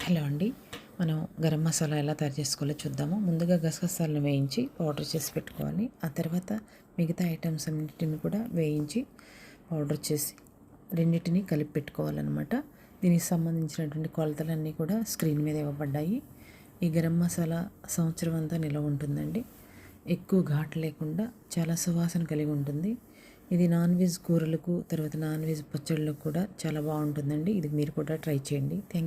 Hello అండి. మనం గరం మసాలా ఎలా తయారు చేసుకోవాలో చూద్దాము. ముందుగా గసగసాలను వేయించి పౌడర్ చేసి పెట్టుకోవాలి. ఆ తర్వాత మిగతా ఐటమ్స్ అన్నిటిని కూడా వేయించి పౌడర్ చేసి రెండింటిని కలిపి పెట్టుకోవాలన్నమాట. దీనికి సంబంధించినటువంటి కొలతలన్నీ కూడా స్క్రీన్ మీద ఇవ్వబడ్డాయి. ఈ గరం మసాలా సంవత్సరం అంతా నిల్వ ఉంటుందండి. ఎక్కువ ఘాటు లేకుండా చాలా సువాసన కలిగి ఉంటుంది. ఇది నాన్ వెజ్ కూరలకు, తర్వాత నాన్ వెజ్ పచ్చళ్ళకు కూడా చాలా బాగుంటుందండి. ఇది మీరు కూడా ట్రై చేయండి. థ్యాంక్